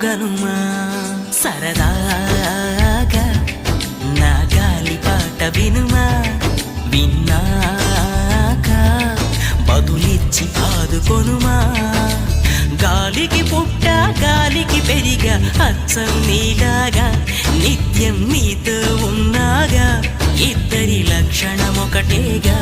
గనుమా సరదాగా నా గాలి పాట వినుమా విన్నాక బదులిచ్చి ఆదుకొనుమా గాలికి పుట్ట గాలికి పెరిగా అచ్చం నీలాగా నిత్యం నీతో ఉన్నాగా ఇద్దరి లక్షణం ఒకటేగా